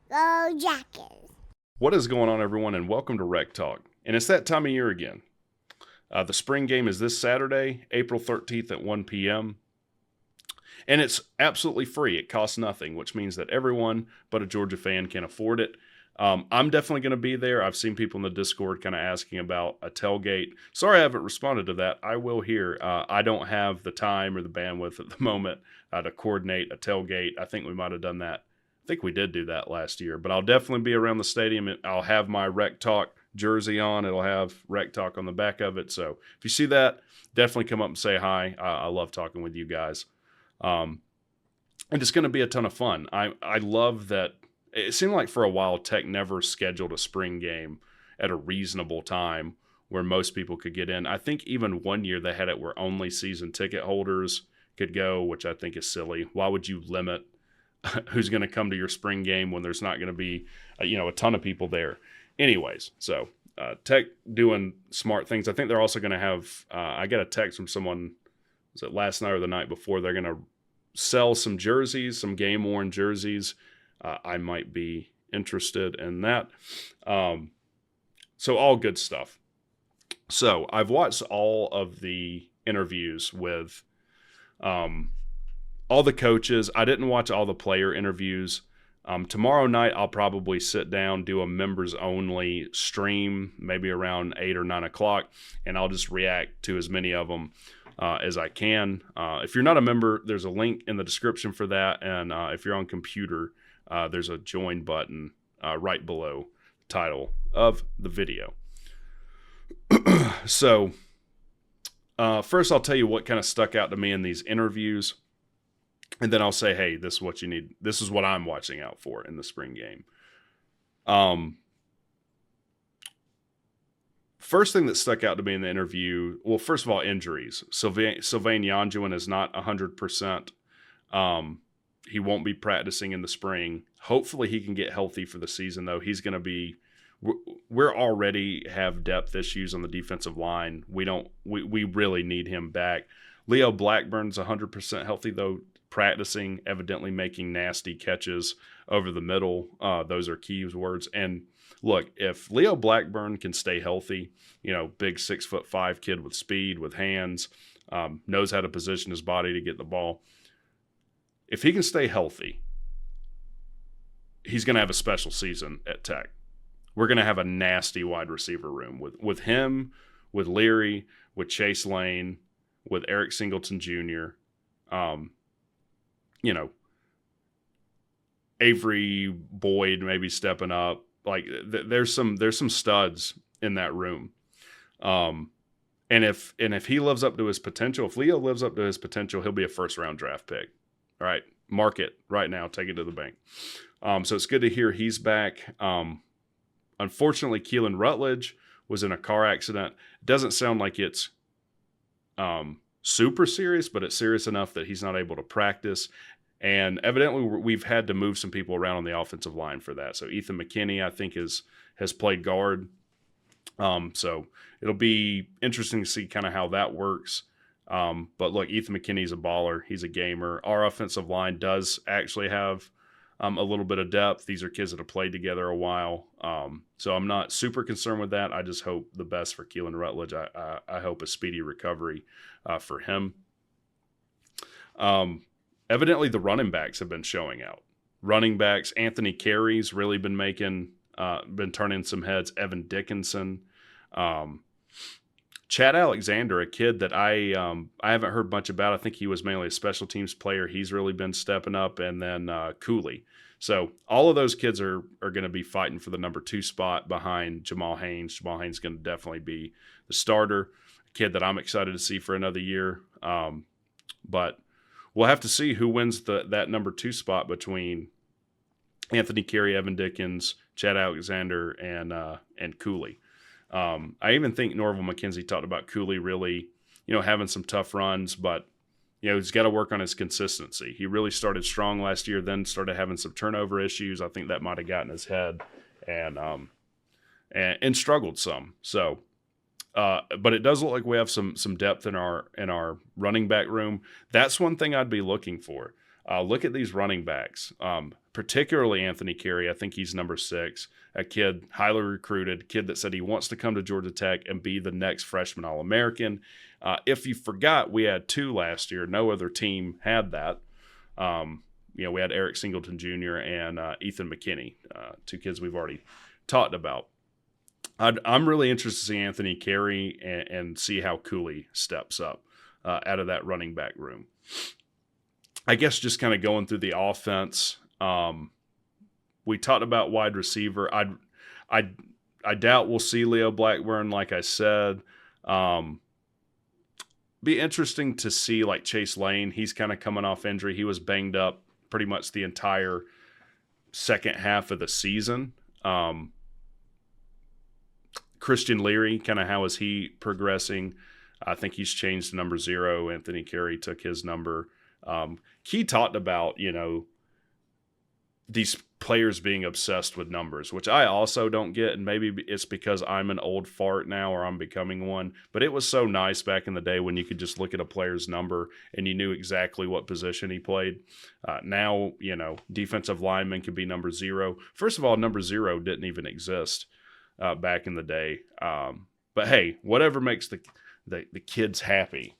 Go Jackets. What is going on, everyone, and welcome to WreckTalk. And it's that time of year again. The spring game is this Saturday, April 13th at 1 p.m. And it's absolutely free. It costs nothing, which means that everyone but a Georgia fan can afford it. I'm definitely going to be there. I've seen people in the Discord kind of asking about a tailgate. Sorry I haven't responded to that. I will here. I don't have the time or the bandwidth at the moment to coordinate a tailgate. I think we might have done that. I think we did do that last year. But I'll definitely be around the stadium. I'll have my WreckTalk jersey on. It'll have WreckTalk on the back of it. So if you see that, definitely come up and say hi. I love talking with you guys. And it's going to be a ton of fun. I love that. It seemed like for a while Tech never scheduled a spring game at a reasonable time where most people could get in. I think even one year they had it where only season ticket holders could go, which I think is silly. Why would you limit who's going to come to your spring game when there's not going to be a ton of people there? Anyways, so Tech doing smart things. I think they're also going to have I got a text from someone, was it last night or the night before, they're going to sell some jerseys, some game-worn jerseys. I might be interested in that. So all good stuff. So I've watched all of the interviews with all the coaches. I didn't watch all the player interviews. Tomorrow night, I'll probably sit down, do a members-only stream, maybe around 8 or 9 o'clock, and I'll just react to as many of them as I can. If you're not a member, there's a link in the description for that, and if you're on computer, there's a join button right below the title of the video. So first I'll tell you what kind of stuck out to me in these interviews, and then I'll say, hey, this is what you need. This is what I'm watching out for in the spring game. First thing that stuck out to me in the interview, well, first of all, injuries. Sylvain Yanjuan is not 100%. He won't be practicing in the spring. Hopefully he can get healthy for the season, though. He's going to be – we're already have depth issues on the defensive line. We really need him back. Leo Blackburn's 100% healthy, though, practicing, evidently making nasty catches over the middle. Those are key words. And look, if Leo Blackburn can stay healthy, big 6'5" kid with speed, with hands, knows how to position his body to get the ball. If he can stay healthy, he's going to have a special season at Tech. We're going to have a nasty wide receiver room with him, with Leary, with Chase Lane, with Eric Singleton Jr., Avery Boyd maybe stepping up. Like there's some studs in that room. And if he lives up to his potential, if Leo lives up to his potential, he'll be a first-round draft pick. All right, mark it right now. Take it to the bank. So it's good to hear he's back. Unfortunately, Keelan Rutledge was in a car accident. Doesn't sound like it's super serious, but it's serious enough that he's not able to practice. And evidently, we've had to move some people around on the offensive line for that. So Ethan McKinney, I think, has played guard. So it'll be interesting to see kind of how that works. But look, Ethan McKinney's a baller. He's a gamer. Our offensive line does actually have a little bit of depth. These are kids that have played together a while. So I'm not super concerned with that. I just hope the best for Keelan Rutledge. I hope a speedy recovery for him. Evidently, the running backs have been showing out. Running backs, Anthony Carey's really been been turning some heads. Evan Dickinson. Chad Alexander, a kid that I haven't heard much about. I think he was mainly a special teams player. He's really been stepping up. And then Cooley. So all of those kids are going to be fighting for the number 2 spot behind Jamal Haynes. Jamal Haynes is going to definitely be the starter, a kid that I'm excited to see for another year. But we'll have to see who wins that number 2 spot between Anthony Carey, Evan Dickens, Chad Alexander, and Cooley. I even think Norval McKenzie talked about Cooley really, having some tough runs, but, he's got to work on his consistency. He really started strong last year, then started having some turnover issues. I think that might have gotten his head and struggled some. So, but it does look like we have some depth in our running back room. That's one thing I'd be looking for. look at these running backs, particularly Anthony Carey. I think he's number 6, a kid highly recruited, kid that said he wants to come to Georgia Tech and be the next freshman All-American. If you forgot, we had 2 last year. No other team had that. We had Eric Singleton Jr. and Ethan McKinney, 2 kids we've already talked about. I'm really interested to see Anthony Carey and see how Cooley steps up out of that running back room. I guess just kind of going through the offense, we talked about wide receiver. I doubt we'll see Leo Blackburn, like I said. Be interesting to see like Chase Lane. He's kind of coming off injury. He was banged up pretty much the entire second half of the season. Christian Leary, kind of how is he progressing? I think he's changed to number 0. Anthony Carey took his number. He talked about, these players being obsessed with numbers, which I also don't get. And maybe it's because I'm an old fart now or I'm becoming one. But it was so nice back in the day when you could just look at a player's number and you knew exactly what position he played. Now, defensive lineman could be number 0. First of all, number 0 didn't even exist back in the day. But hey, whatever makes the kids happy.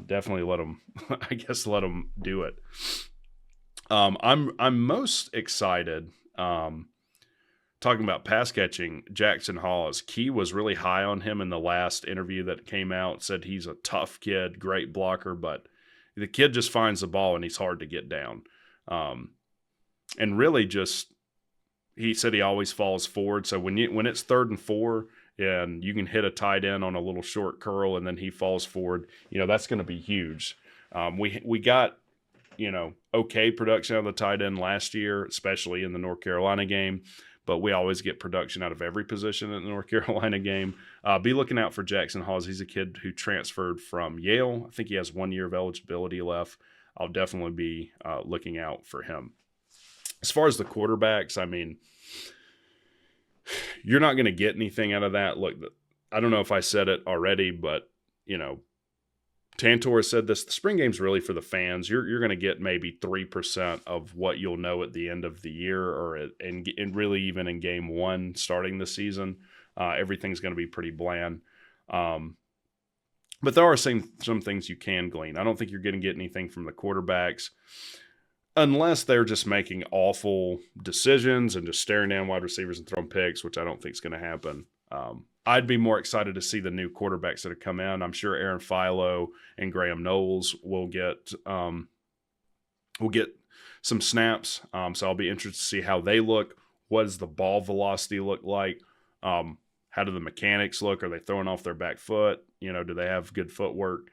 Definitely let them do it. I'm most excited talking about pass catching. Jackson Hollis, Key was really high on him in the last interview that came out. Said he's a tough kid, great blocker, but the kid just finds the ball and he's hard to get down. And really just he said he always falls forward. So when it's 3rd and 4. And you can hit a tight end on a little short curl, and then he falls forward. That's going to be huge. We got, okay production out of the tight end last year, especially in the North Carolina game. But we always get production out of every position in the North Carolina game. Be looking out for Jackson Hawes. He's a kid who transferred from Yale. I think he has 1 year of eligibility left. I'll definitely be looking out for him. As far as the quarterbacks, I mean, you're not going to get anything out of that. Look, I don't know if I said it already, but, Tantor said this, the spring game's really for the fans. You're going to get maybe 3% of what you'll know at the end of the year and really even in game 1 starting the season. Everything's going to be pretty bland. But there are some things you can glean. I don't think you're going to get anything from the quarterbacks unless they're just making awful decisions and just staring down wide receivers and throwing picks, which I don't think is going to happen. I'd be more excited to see the new quarterbacks that have come in. I'm sure Aaron Philo and Graham Knowles will get some snaps. So I'll be interested to see how they look. What does the ball velocity look like? How do the mechanics look? Are they throwing off their back foot? Do they have good footwork?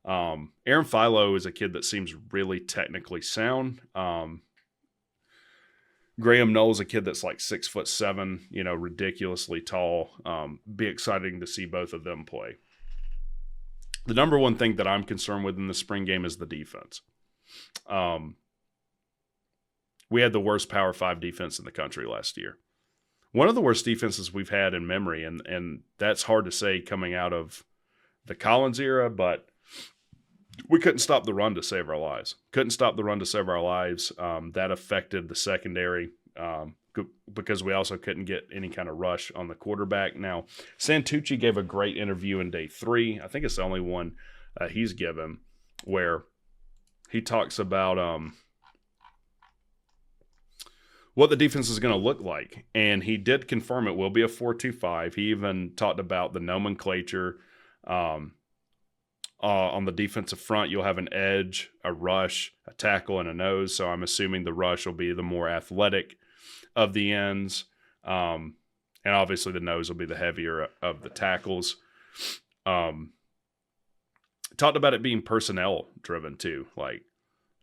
Aaron Philo is a kid that seems really technically sound. Graham Knowles, a kid that's like 6'7", ridiculously tall. Be exciting to see both of them play. The number one thing that I'm concerned with in the spring game is the defense. We had the worst Power 5 defense in the country last year. One of the worst defenses we've had in memory, and that's hard to say coming out of the Collins era, but we couldn't stop the run to save our lives. That affected the secondary because we also couldn't get any kind of rush on the quarterback. Now, Santucci gave a great interview in day 3. I think it's the only one he's given where he talks about what the defense is going to look like. And he did confirm it will be a 4-2-5. He even talked about the nomenclature. On the defensive front, you'll have an edge, a rush, a tackle, and a nose. So I'm assuming the rush will be the more athletic of the ends. And obviously the nose will be the heavier of the tackles. Talked about it being personnel driven too. Like,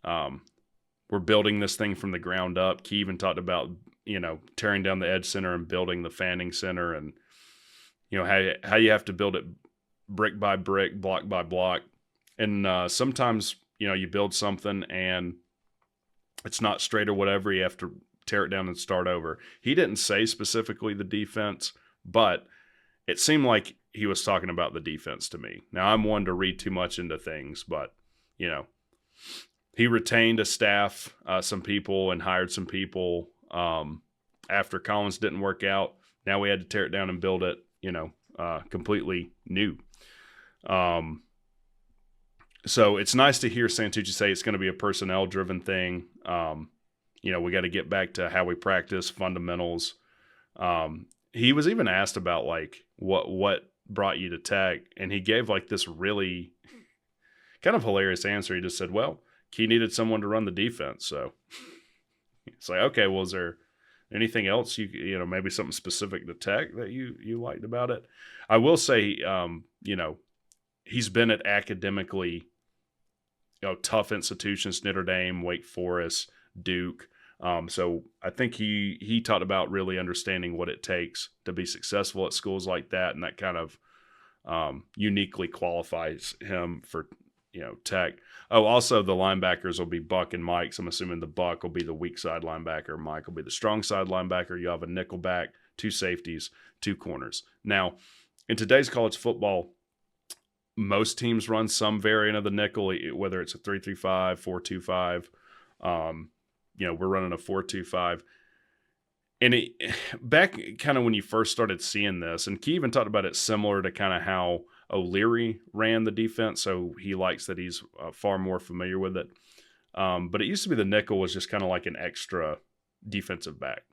we're building this thing from the ground up. Key even talked about, tearing down the edge center and building the fanning center and, how you have to build it brick by brick, block by block. And sometimes, you build something and it's not straight or whatever. You have to tear it down and start over. He didn't say specifically the defense, but it seemed like he was talking about the defense to me. Now, I'm one to read too much into things, but, he retained a staff, some people, and hired some people after Collins didn't work out. Now we had to tear it down and build it, completely new. So it's nice to hear Santucci say it's going to be a personnel-driven thing. We got to get back to how we practice, fundamentals. He was even asked about like what brought you to Tech, and he gave like this really kind of hilarious answer. He just said, well, Key needed someone to run the defense. So it's like, okay, well, is there anything else maybe something specific to Tech that you liked about it? I will say, he's been at academically, tough institutions, Notre Dame, Wake Forest, Duke. So I think he talked about really understanding what it takes to be successful at schools like that, and that kind of uniquely qualifies him for Tech. Oh, also the linebackers will be Buck and Mike. So I'm assuming the Buck will be the weak side linebacker. Mike will be the strong side linebacker. You have a nickel back, 2 safeties, 2 corners. Now, in today's college football, most teams run some variant of the nickel, whether it's a 3-3-5, 4-2-5. We're running a 4-2-5. And back kind of when you first started seeing this, and Key even talked about it similar to kind of how O'Leary ran the defense, so he likes that he's far more familiar with it. But it used to be the nickel was just kind of like an extra defensive back.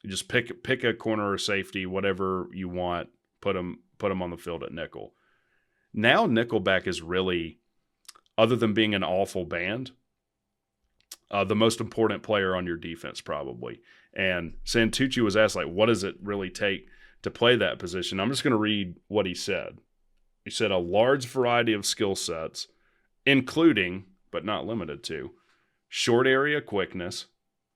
You just pick a corner or safety, whatever you want, put them on the field at nickel. Now nickelback is really, other than being an awful band, the most important player on your defense probably. And Santucci was asked, like, what does it really take to play that position? I'm just going to read what he said. He said a large variety of skill sets, including, but not limited to, short area quickness,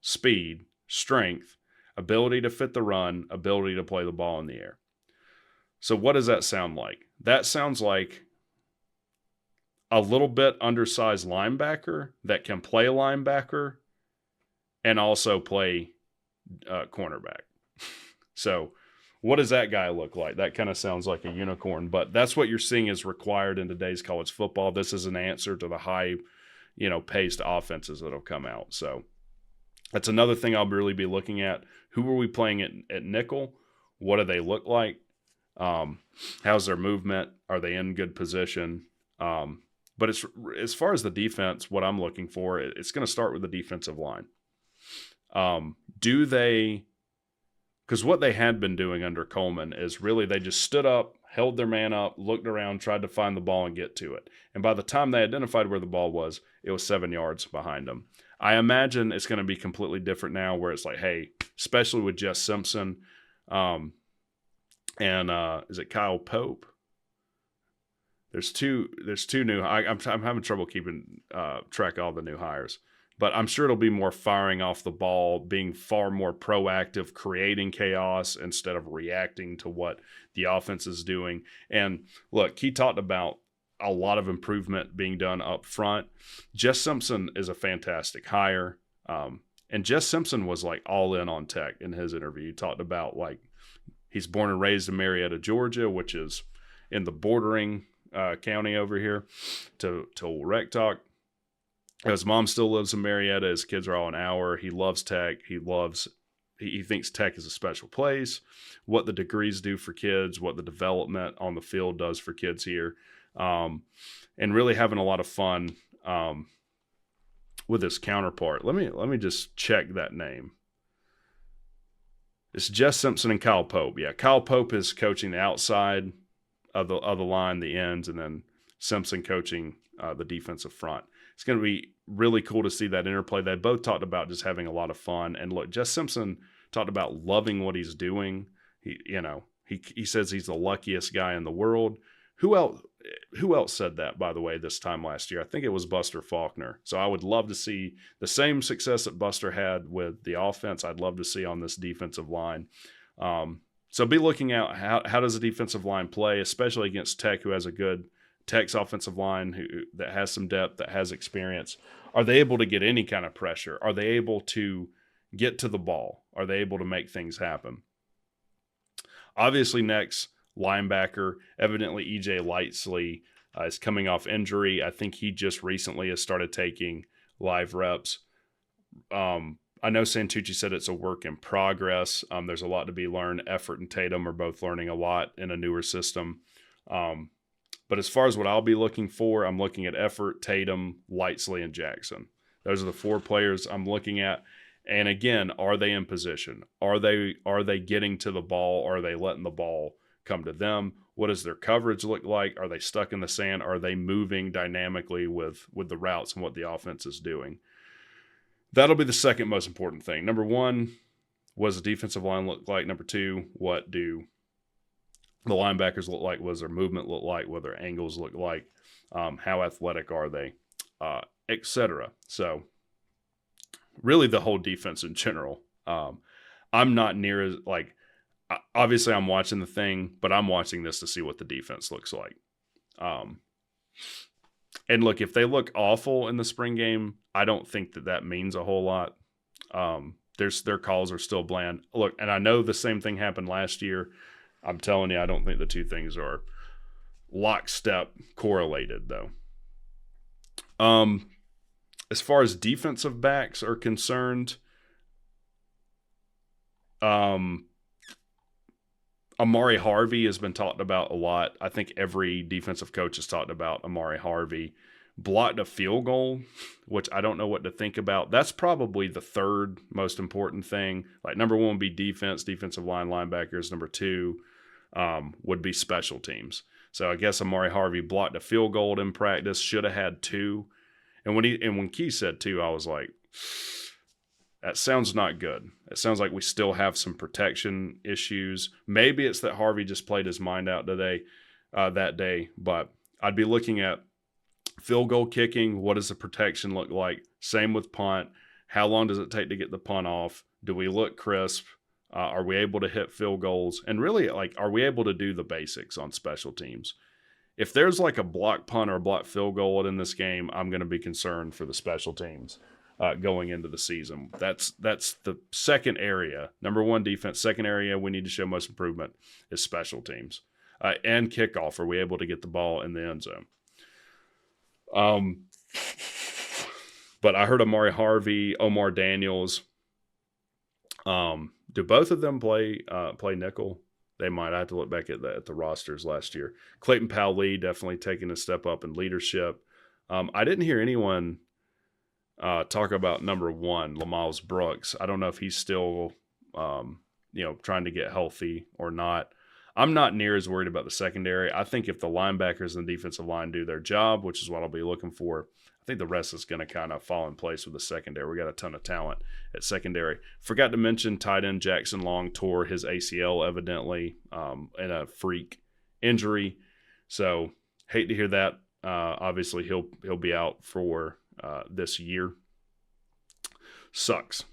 speed, strength, ability to fit the run, ability to play the ball in the air. So what does that sound like? That sounds like a little bit undersized linebacker that can play linebacker and also play cornerback. So what does that guy look like? That kind of sounds like a unicorn, but that's what you're seeing is required in today's college football. This is an answer to the high, paced offenses that'll come out. So that's another thing I'll really be looking at. Who are we playing at nickel? What do they look like? How's their movement? Are they in good position? But it's, as far as the defense, what I'm looking for, it's going to start with the defensive line. Because what they had been doing under Coleman is really they just stood up, held their man up, looked around, tried to find the ball and get to it. And by the time they identified where the ball was, it was 7 yards behind them. I imagine it's going to be completely different now where it's like, hey, especially with Jess Simpson and is it Kyle Pope? There's two new. I'm having trouble keeping track of all the new hires, but I'm sure it'll be more firing off the ball, being far more proactive, creating chaos instead of reacting to what the offense is doing. And look, he talked about a lot of improvement being done up front. Jess Simpson is a fantastic hire, and Jess Simpson was like all in on Tech in his interview. He talked about like he's born and raised in Marietta, Georgia, which is in the bordering county over here to WreckTalk. His mom still lives in Marietta. His kids are all an hour. He loves Tech. He thinks Tech is a special place, what the degrees do for kids, what the development on the field does for kids here, and really having a lot of fun with his counterpart. Let me just check that name. It's Jess Simpson and Kyle Pope. Yeah, Kyle Pope is coaching the outside of the line, the ends, and then Simpson coaching the defensive front. It's going to be really cool to see that interplay. They both talked about just having a lot of fun. And look, Jess Simpson talked about loving what he's doing. He says he's the luckiest guy in the world. Who else said that, by the way, this time last year? I think it was Buster Faulkner. So I would love to see the same success that Buster had with the offense. I'd love to see on this defensive line. So be looking out how does the defensive line play, especially against Tech, who has a good Tech's offensive line that has some depth, that has experience. Are they able to get any kind of pressure? Are they able to get to the ball? Are they able to make things happen? Obviously, next, linebacker. Evidently, E.J. Lightsley is coming off injury. I think he just recently has started taking live reps. I know Santucci said it's a work in progress. There's a lot to be learned. Effort and Tatum are both learning a lot in a newer system. But as far as what I'll be looking for, I'm looking at Effort, Tatum, Lightsley, and Jackson. Those are the 4 players I'm looking at. And again, are they in position? Are they getting to the ball? Are they letting the ball come to them? What does their coverage look like? Are they stuck in the sand? Are they moving dynamically with the routes and what the offense is doing? That'll be the second most important thing. Number 1, what does the defensive line look like? Number 2, what do the linebackers look like? What does their movement look like? What their angles look like? How athletic are they? Etc. So really the whole defense in general. I'm not near as obviously I'm watching the thing, but I'm watching this to see what the defense looks like. And look, if they look awful in the spring game, I don't think that means a whole lot. Their calls are still bland. Look, and I know the same thing happened last year. I'm telling you, I don't think the two things are lockstep correlated, though. As far as defensive backs are concerned, Amari Harvey has been talked about a lot. I think every defensive coach has talked about Amari Harvey. Blocked a field goal, which I don't know what to think about. That's probably the third most important thing. Like number 1 would be defense, defensive line, linebackers. Number 2 would be special teams. So I guess Amari Harvey blocked a field goal in practice. Should have had 2. And when Key said 2, I was like, that sounds not good. It sounds like we still have some protection issues. Maybe it's that Harvey just played his mind out that day. But I'd be looking at field goal kicking. What does the protection look like? Same with punt. How long does it take to get the punt off? Do we look crisp? Are we able to hit field goals? And really, are we able to do the basics on special teams? If there's like a block punt or a block field goal in this game, I'm going to be concerned for the special teams going into the season. That's the second area. Number 1, defense. Second area we need to show most improvement is special teams. And kickoff. Are we able to get the ball in the end zone? But I heard Amari Harvey, Omar Daniels. Do both of them play nickel? They might. I have to look back at the rosters last year. Clayton Powell-Lee definitely taking a step up in leadership. I didn't hear anyone talk about number 1, Lamiles Brooks. I don't know if he's still trying to get healthy or not. I'm not near as worried about the secondary. I think if the linebackers and the defensive line do their job, which is what I'll be looking for, I think the rest is going to kind of fall in place with the secondary. We got a ton of talent at secondary. Forgot to mention tight end Jackson Long tore his ACL evidently in a freak injury. So hate to hear that. Obviously he'll be out for this year. Sucks.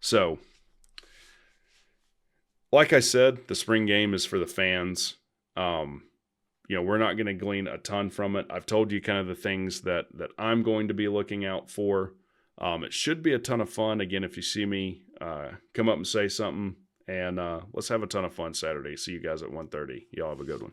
So, like I said, the spring game is for the fans. We're not going to glean a ton from it. I've told you kind of the things that I'm going to be looking out for. It should be a ton of fun. Again, if you see me, come up and say something, and let's have a ton of fun Saturday. See you guys at 1:30. Y'all have a good one.